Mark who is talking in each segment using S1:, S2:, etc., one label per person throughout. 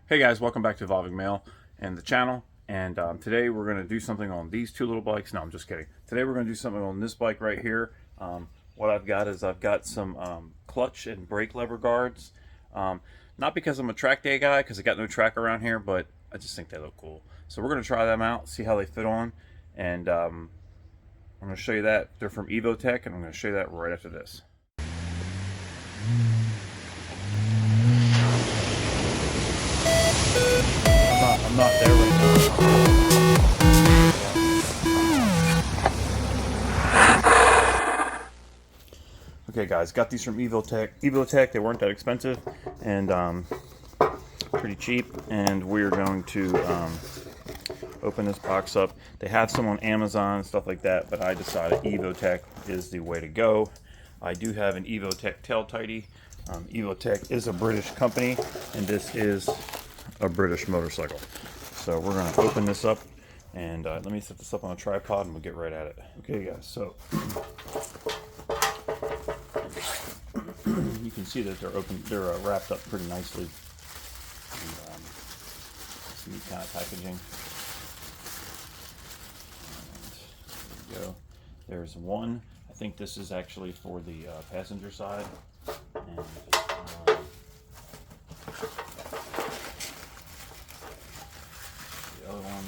S1: Hey guys, welcome back to Evolving Male and the channel. And today we're going to do something on these two little bikes. No, I'm just kidding. Today we're going to do something on this bike right here. What I've got is I've got some clutch and brake lever guards. Not because I'm a track day guy, because I got no track around here, but I just think they look cool. So we're going to try them out, see how they fit on, and I'm going to show you that. They're from Evotech, and I'm going to show you that right after this. I'm not there right now. Okay guys, got these from Evotech. They weren't that expensive and pretty cheap, and we're going to open this box up. They have some on Amazon and stuff like that, but I decided Evotech is the way to go. I do have an Evotech tail tighty. Evotech is a British company, and this is a British motorcycle. So we're going to open this up, and let me set this up on a tripod and we'll get right at it. Okay guys, so you can see that they're wrapped up pretty nicely. And, some neat kind of packaging. And there we go. There's one. I think this is actually for the passenger side. And the other one.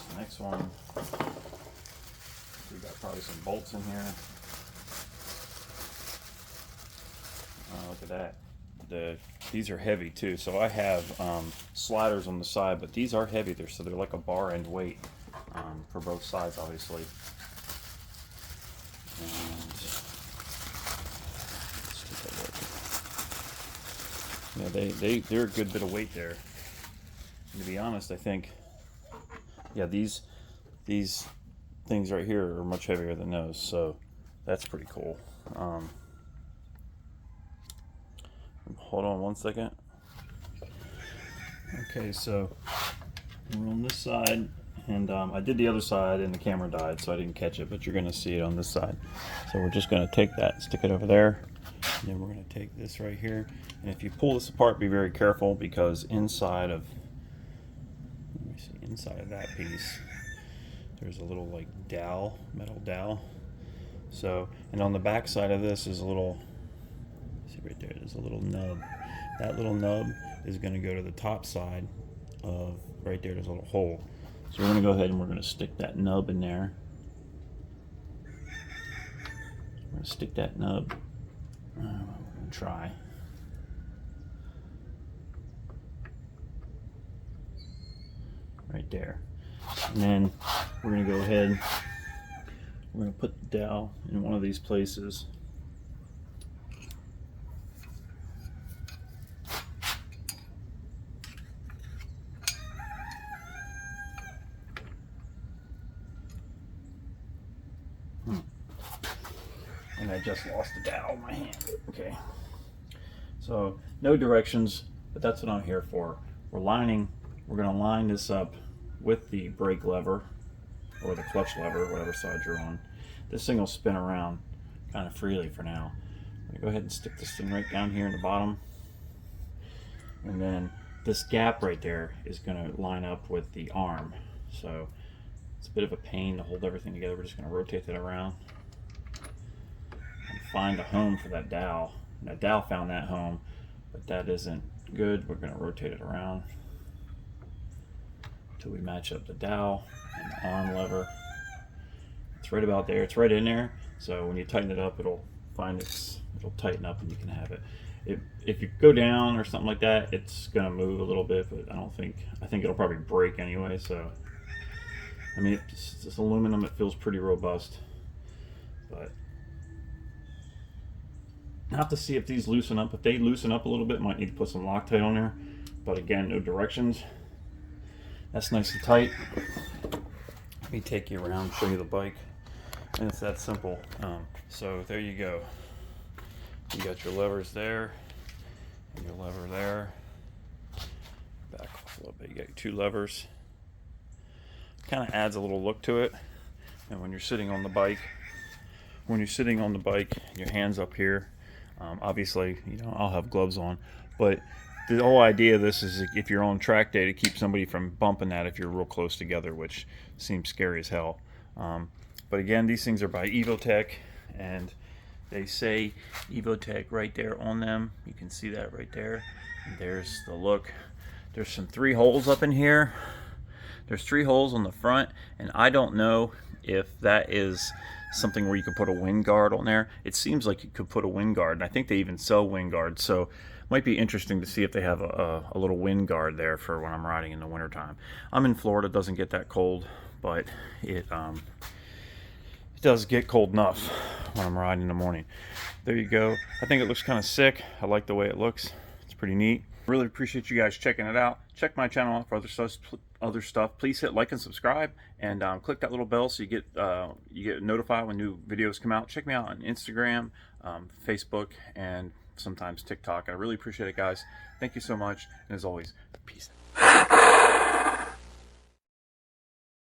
S1: The next one. We got probably some bolts in here. Look at that. These are heavy too. So I have sliders on the side, but these are heavy. So they're like a bar end weight for both sides, obviously. And let's take a look. Yeah, they're a good bit of weight there. And to be honest, I think, yeah, these things right here are much heavier than those, so that's pretty cool. Hold on one second. Okay, so we're on this side, and I did the other side and the camera died, so I didn't catch it, but you're going to see it on this side. So we're just going to take that, stick it over there, and then we're going to take this right here. And if you pull this apart, be very careful, because inside of, let me see, inside of that piece, there's a little like dowel, metal dowel. So, and on the back side of this is a little, see right there, there's a little nub. That little nub is going to go to the top side of, right there, there's a little hole. So we're going to go ahead and we're going to stick that nub in there. We're going to stick that nub. We're going to try. Right there. And then we're going to go ahead, we're going to put the dowel in one of these places. And I just lost the dowel in my hand. Okay. So no directions, but that's what I'm here for. We're going to line this up with the brake lever or the clutch lever, whatever side you're on. This thing will spin around kind of freely for now. I'm going to go ahead and stick this thing right down here in the bottom. And then this gap right there is going to line up with the arm. So it's a bit of a pain to hold everything together. We're just going to rotate that around and find a home for that dowel. And that dowel found that home, but that isn't good. We're going to rotate it around until we match up the dowel and the arm lever. It's right about there. It's right in there. So when you tighten it up, it'll tighten up and you can have it. If you go down or something like that, it's going to move a little bit, but I think it'll probably break anyway. So, I mean, it's aluminum. It feels pretty robust, but I'll have to see if these loosen up. If they loosen up a little bit, might need to put some Loctite on there. But again, no directions. That's nice and tight. Let me take you around, show you the bike, and it's that simple. So there you go. You got your levers there, and your lever there. Back off a little bit. You got your two levers. Kind of adds a little look to it. And when you're sitting on the bike, when you're sitting on the bike, your hands up here. Obviously, I'll have gloves on, but the whole idea of this is if you're on track day to keep somebody from bumping that if you're real close together, which seems scary as hell. But again, these things are by Evotech, and they say Evotech right there on them. You can see that right there. And there's the look. There's some 3 holes up in here. There's 3 holes on the front, and I don't know if that is something where you could put a wind guard on there. It seems like you could put a wind guard, and I think they even sell wind guards, so it might be interesting to see if they have a little wind guard there for when I'm riding in the wintertime. I'm in Florida, it doesn't get that cold, but it does get cold enough when I'm riding in the morning. There you go. I think it looks kind of sick. I like the way it looks. It's pretty neat. Really appreciate you guys checking it out. Check my channel out for other stuff. Please hit like and subscribe, and click that little bell so you get notified when new videos come out. Check me out on Instagram, Facebook, and sometimes TikTok. I really appreciate it, guys. Thank you so much, and as always, peace.